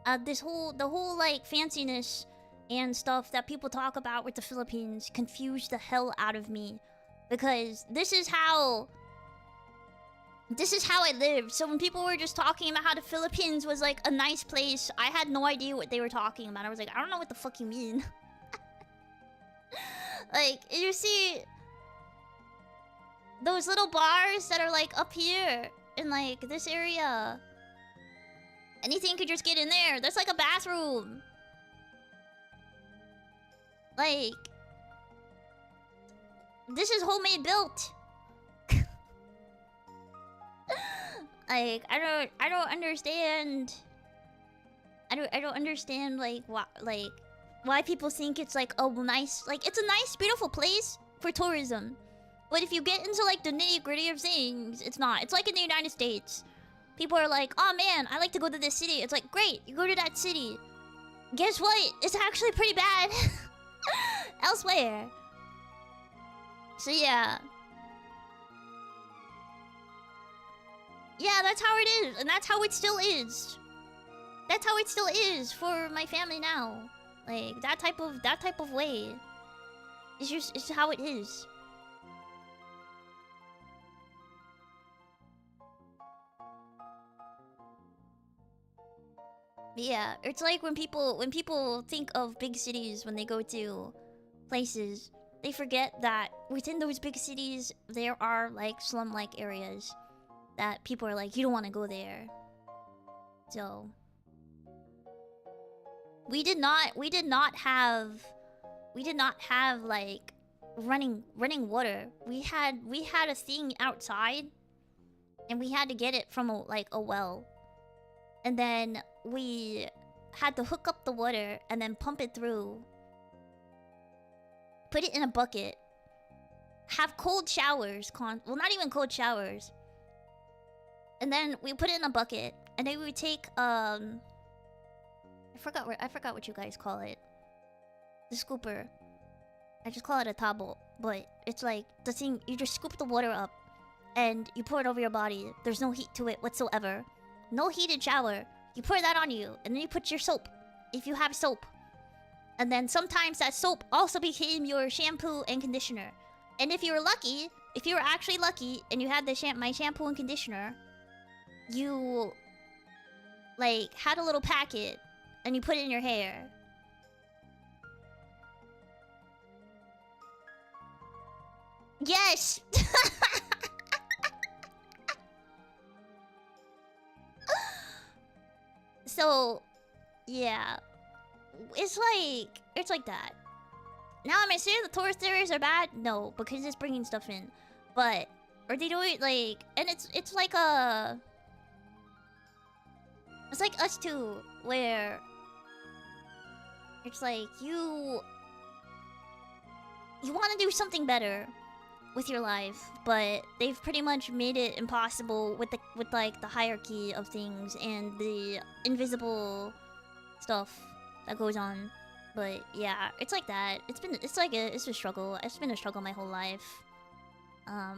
A: The whole like fanciness and stuff that people talk about with the Philippines confused the hell out of me, because this is how I lived. So when people were just talking about how the Philippines was like a nice place, I had no idea what they were talking about. I was like, I don't know what the fuck you mean. Like, you see those little bars that are like up here in like this area. Anything could just get in there. There's like a bathroom. Like, this is homemade built. Like, I don't understand. I don't understand like why people think it's like a nice, like it's a nice beautiful place for tourism. But if you get into like the nitty-gritty of things, it's not. It's like in the United States. People are like, "Oh man, I like to go to this city." It's like, "Great, you go to that city. Guess what? It's actually pretty bad elsewhere." So yeah. Yeah, that's how it is, and that's how it still is. That's how it still is for my family now. Like that type of way. It's how it is. Yeah, it's like when people think of big cities when they go to places, they forget that within those big cities there are like slum-like areas that people are like, you don't want to go there. So we did not have like running water. We had a thing outside, and we had to get it from a well. And then we had to hook up the water and then pump it through. Put it in a bucket. Have cold showers. Well, not even cold showers. And then we put it in a bucket. And then we would take, I forgot what you guys call it. The scooper. I just call it a tabo. But it's like the thing, you just scoop the water up. And you pour it over your body. There's no heat to it whatsoever. No heated shower. You pour that on you, and then you put your soap, if you have soap. And then sometimes that soap also became your shampoo and conditioner. And if you were lucky, if you were actually lucky, and you had my shampoo and conditioner, you like had a little packet, and you put it in your hair. Yes! So, yeah, it's like that. Now, am I saying the tourist areas are bad? No, because it's bringing stuff in. But are they doing like, and it's like it's like us too, where it's like you want to do something better with your life, but they've pretty much made it impossible with like the hierarchy of things and the invisible stuff that goes on. But yeah, it's like that. It's a struggle. It's been a struggle my whole life.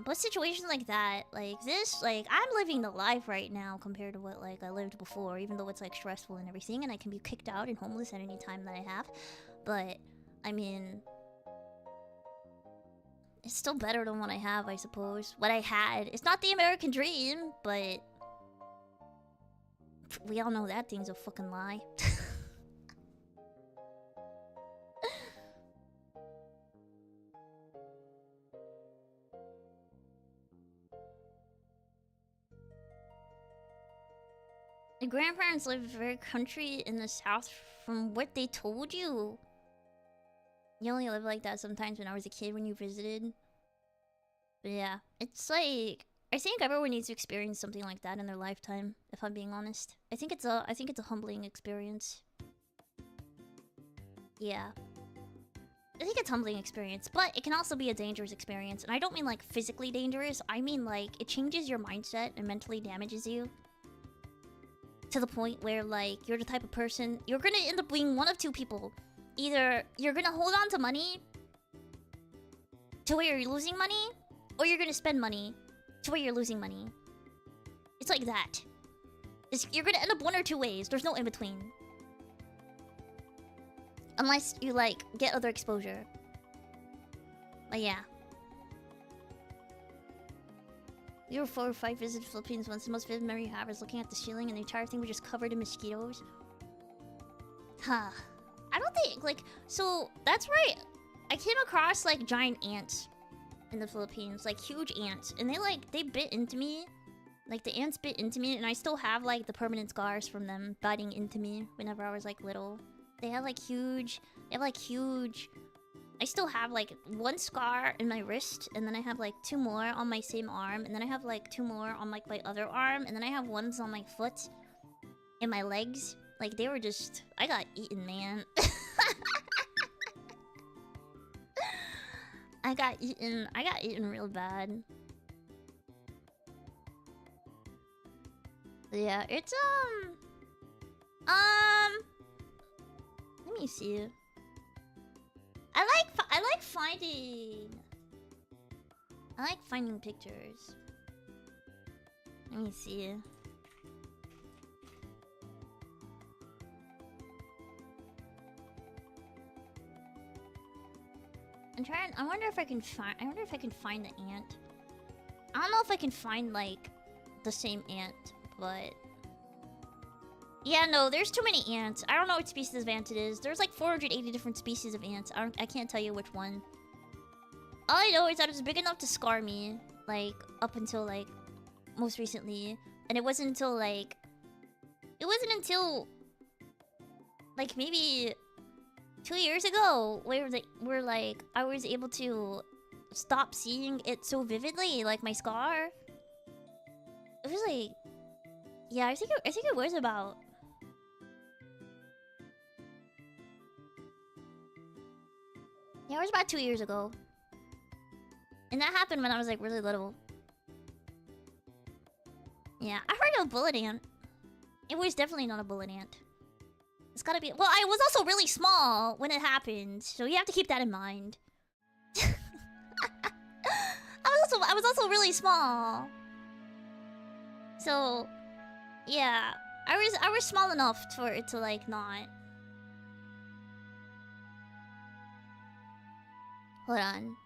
A: But situations like that, like this, like I'm living the life right now compared to what like I lived before, even though it's like stressful and everything, and I can be kicked out and homeless at any time that I have. But I mean, it's still better than what I have, I suppose. What I had. It's not the American dream, but we all know that thing's a fucking lie. My grandparents live very country in the south from what they told you. You only live like that sometimes when I was a kid when you visited. But yeah, it's like I think everyone needs to experience something like that in their lifetime, if I'm being honest. I think it's a humbling experience. Yeah. I think it's a humbling experience, but it can also be a dangerous experience. And I don't mean like physically dangerous, I mean like it changes your mindset and mentally damages you. to the point where like you're the type of person you're gonna end up being one of two people. Either you're gonna hold on to money to where you're losing money, or you're gonna spend money to where you're losing money. It's like that. You're gonna end up one or two ways. There's no in between. Unless you like get other exposure. But yeah. You were 4 or 5 visited the Philippines once. The most vivid memory you have is looking at the ceiling and the entire thing was just covered in mosquitoes. Huh. I don't think, like, so that's right. I came across like giant ants in the Philippines, like huge ants, and they bit into me. Like the ants bit into me, and I still have like the permanent scars from them biting into me whenever I was like little. They have like huge. I still have like one scar in my wrist, and then I have like 2 more on my same arm, and then I have like 2 more on like my other arm, and then I have ones on my foot and my legs. Like they were just, I got eaten, man. I got eaten real bad. Yeah, it's let me see. I like finding pictures. Let me see. I wonder if I can find the ant. I don't know if I can find like the same ant, but yeah, no, there's too many ants. I don't know what species of ant it is. There's like 480 different species of ants. I can't tell you which one. All I know is that it's big enough to scar me, like up until like most recently, and it wasn't until like maybe 2 years ago where like I was able to stop seeing it so vividly, like my scar. It was like, yeah, I think it was about. Yeah, it was about 2 years ago. And that happened when I was like really little. Yeah, I heard of a bullet ant. It was definitely not a bullet ant. It's gotta be. Well, I was also really small when it happened, so you have to keep that in mind. I was also really small. So, yeah, I was small enough for it to like not. Hold on.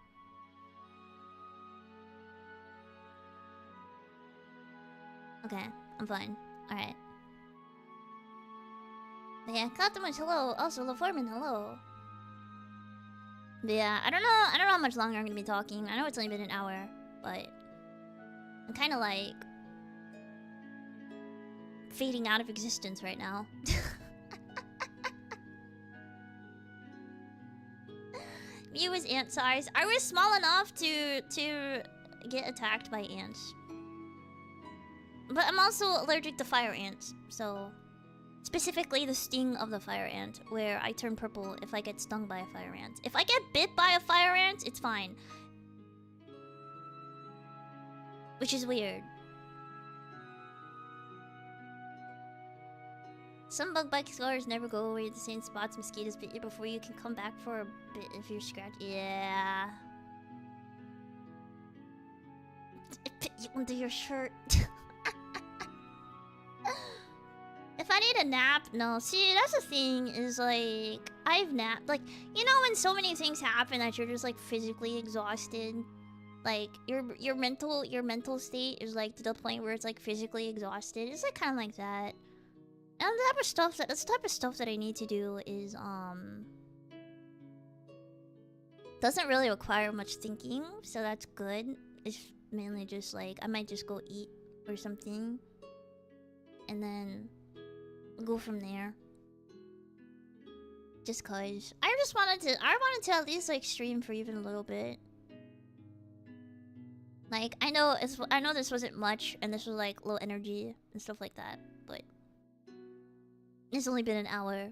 A: Okay, I'm fine. All right. But yeah, Katamush, hello. Also, LaForman, hello. But yeah, I don't know how much longer I'm gonna be talking. I know it's only been an hour, but I'm kind of like fading out of existence right now. Me was ant size. I was small enough to get attacked by ants. But I'm also allergic to fire ants, so specifically the sting of the fire ant, where I turn purple if I get stung by a fire ant. If I get bit by a fire ant, it's fine. Which is weird. Some bug bite scars never go away. The same spots mosquitoes bit you before you can come back for a bit if you're scratched. Yeah. It bit you under your shirt. If I need a nap, no. See, that's the thing, is like I've napped. Like, you know when so many things happen that you're just like physically exhausted? Like your mental state is like to the point where it's like physically exhausted. It's like kinda like that. And that's the type of stuff that I need to do is doesn't really require much thinking, so that's good. It's mainly just like I might just go eat or something, and then go from there. Just cause I wanted to at least like stream for even a little bit. Like I know this wasn't much, and this was like low energy and stuff like that, but it's only been an hour.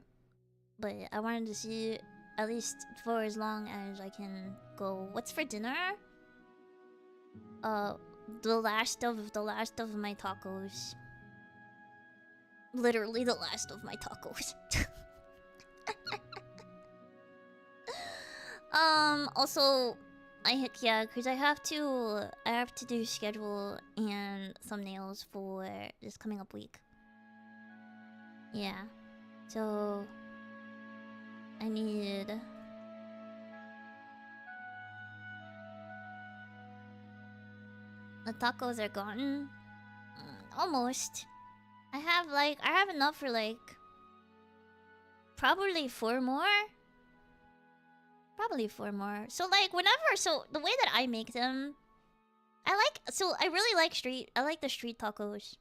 A: But I wanted to see at least for as long as I can go. What's for dinner? The last of my tacos. Literally the last of my tacos. Also, yeah, because I have to do schedule and thumbnails for this coming up week. Yeah, so I need. The tacos are gone. Almost. I have enough for like probably 4 more. Probably 4 more. So like so the way that I make them, I really like the street tacos.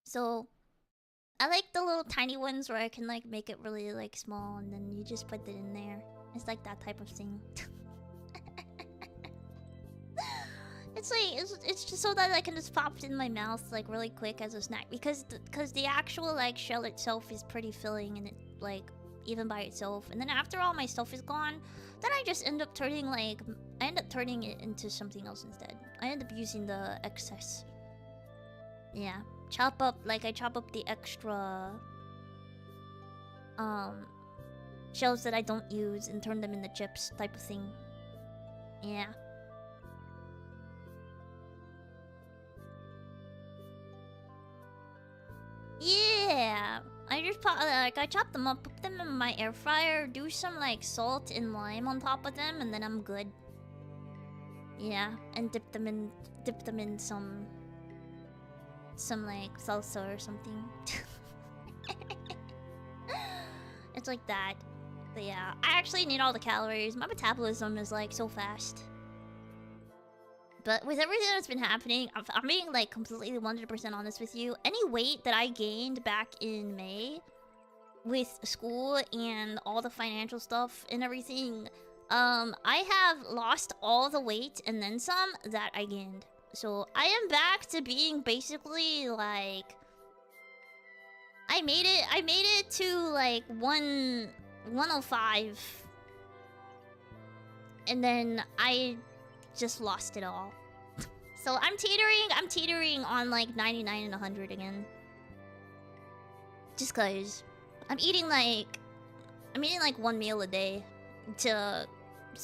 A: So I like the little tiny ones where I can like make it really like small and then you just put it in there. It's like that type of thing. It's like it's just so that I can just pop it in my mouth like really quick as a snack because the actual like shell itself is pretty filling and it like even by itself, and then after all my stuff is gone, then I just end up turning it into something else instead. I end up using the excess. Yeah, I chop up the extra shells that I don't use and turn them into chips type of thing. Yeah. Yeah, I just I chop them up, put them in my air fryer, do some like salt and lime on top of them, and then I'm good. Yeah, and dip them in some like salsa or something. It's like that. But yeah, I actually need all the calories. My metabolism is like so fast. But with everything that's been happening, I'm being like completely 100% honest with you. Any weight that I gained back in May with school and all the financial stuff and everything, I have lost all the weight and then some that I gained. So I am back to being basically like I made it to like 105 and then I just lost it all. So I'm teetering on like 99 and 100 again. Just cause I'm eating like 1 meal a day so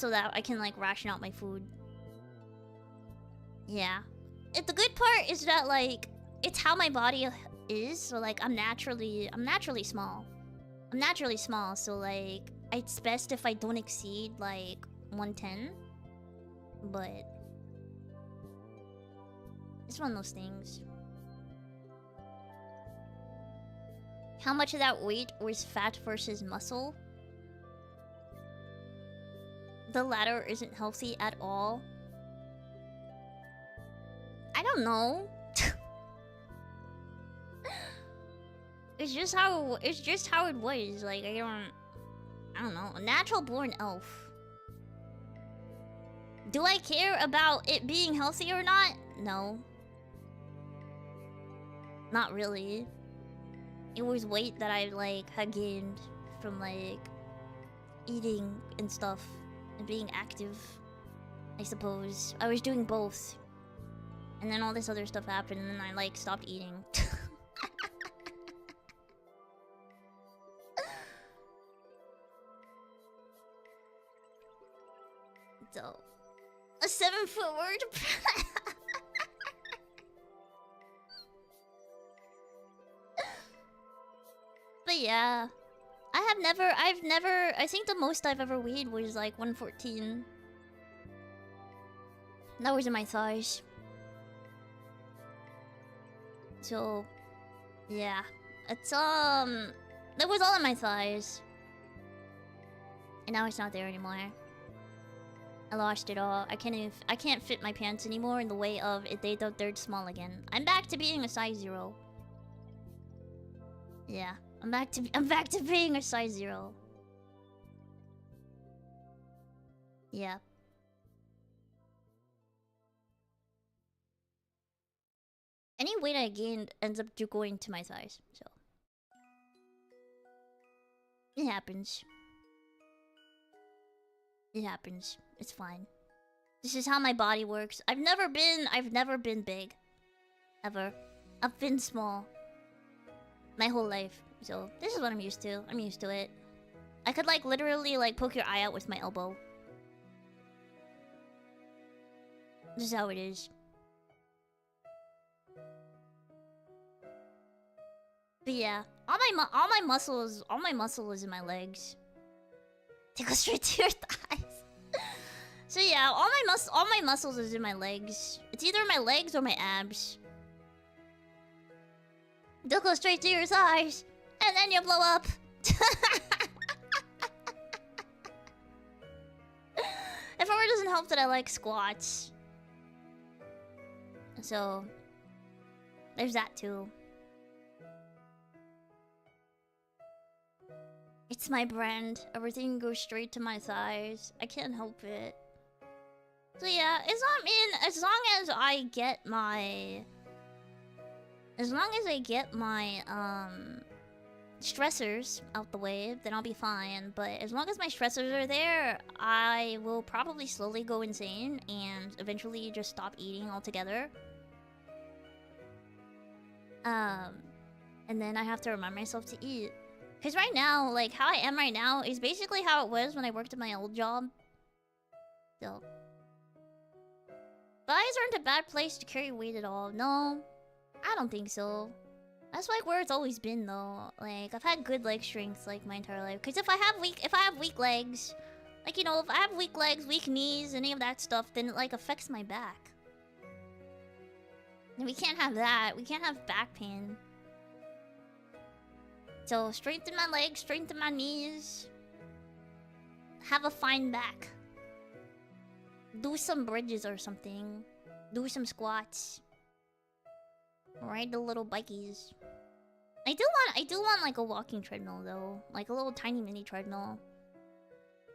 A: that I can like ration out my food. Yeah. The good part is that like it's how my body is, so like I'm naturally small. I'm naturally small, so like it's best if I don't exceed like 110. But it's one of those things. How much of that weight was fat versus muscle? The latter isn't healthy at all. I don't know. It's just how it was. Like I don't know. A natural born elf. Do I care about it being healthy or not? No. Not really. It was weight that I like had gained from like eating and stuff and being active, I suppose. I was doing both. And then all this other stuff happened and then I like stopped eating. So, a 7-foot word. But yeah, I think the most I've ever weighed was like 114. That was in my thighs. So, yeah, it's that was all in my thighs, and now it's not there anymore. I lost it all. I can't fit my pants anymore in the way of it. They're small again. I'm back to being a size 0. Yeah, I'm back to being a size 0. Yeah. Any weight I gained ends up going to my thighs, so it happens. It happens. It's fine. This is how my body works. I've never been big. Ever. I've been small. my whole life. So this is what I'm used to. I'm used to it. I could like literally like poke your eye out with my elbow. This is how it is. But yeah, all my muscle is in my legs. They go straight to your thighs. So yeah, all my muscles is in my legs. It's either my legs or my abs. They'll go straight to your thighs, and then you blow up. If ever doesn't help that I like squats. So there's that too. It's my brand. Everything goes straight to my thighs. I can't help it. So yeah, as long as I get my stressors out the way, then I'll be fine. But as long as my stressors are there, I will probably slowly go insane and eventually just stop eating altogether. And then I have to remind myself to eat. Because right now, like, how I am right now is basically how it was when I worked at my old job. So. Thighs aren't a bad place to carry weight at all. No, I don't think so. That's like where it's always been though. Like, I've had good leg strength like my entire life. Because if I have weak legs, like, you know, if I have weak legs, weak knees, any of that stuff, then it like affects my back. And we can't have that. We can't have back pain. So, strengthen my legs, strengthen my knees. Have a fine back. Do some bridges or something. Do some squats. Ride the little bikies. I do want like a walking treadmill though. Like a little tiny mini treadmill.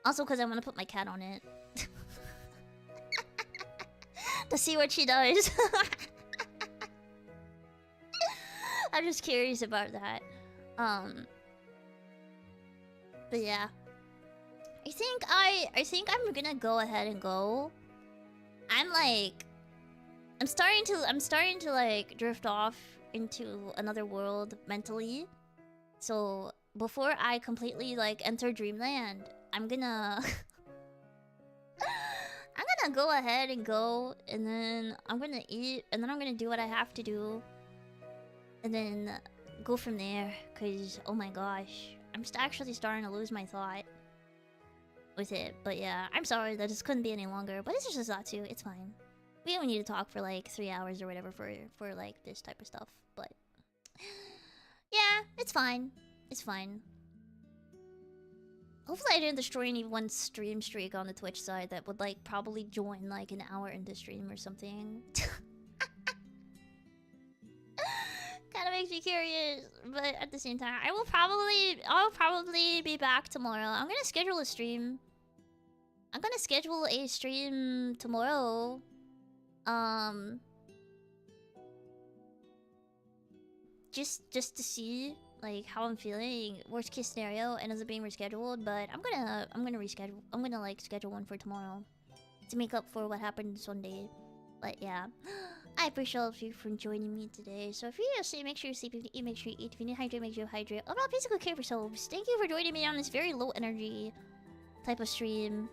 A: Also because I want to put my cat on it. To see what she does. I'm just curious about that. But yeah, I think I'm gonna go ahead and go. I'm starting to like drift off into another world mentally. So before I completely like enter dreamland, I'm gonna go ahead and go, and then I'm gonna eat, and then I'm gonna do what I have to do, and then go from there. Cause oh my gosh, I'm actually starting to lose my thought with it. But yeah, I'm sorry that this couldn't be any longer, but it's just that too. It's fine. We don't need to talk for like 3 hours or whatever for like this type of stuff. But yeah, it's fine. It's fine. Hopefully I didn't destroy anyone's stream streak on the Twitch side that would like probably join like an hour into stream or something. Kind of makes me curious, but at the same time, I'll probably be back tomorrow. I'm gonna schedule a stream. I'm gonna schedule a stream tomorrow. Just to see like how I'm feeling. Worst case scenario, it ends up being rescheduled, but I'm gonna reschedule. I'm gonna like schedule one for tomorrow to make up for what happened Sunday. But yeah, I appreciate all of you for joining me today. So if you need to sleep, make sure you sleep. If you eat, make sure you eat. If you need to hydrate, make sure you hydrate. Overall, basically care for yourselves. Thank you for joining me on this very low energy type of stream.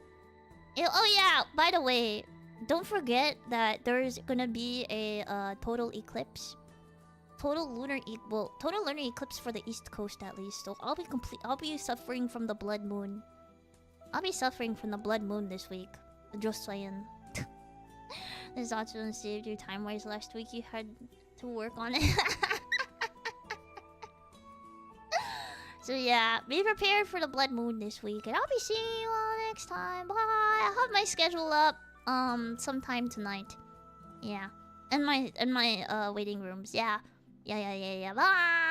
A: Oh yeah, by the way, don't forget that there's gonna be a total eclipse. Total lunar eclipse for the East Coast at least. So I'll be suffering from the blood moon. I'll be suffering from the blood moon this week. Just saying. This also saved you time-wise last week. You had to work on it. So yeah, be prepared for the blood moon this week, and I'll be seeing you all next time. Bye. I'll have my schedule up sometime tonight. Yeah, in my waiting rooms. Yeah. Bye.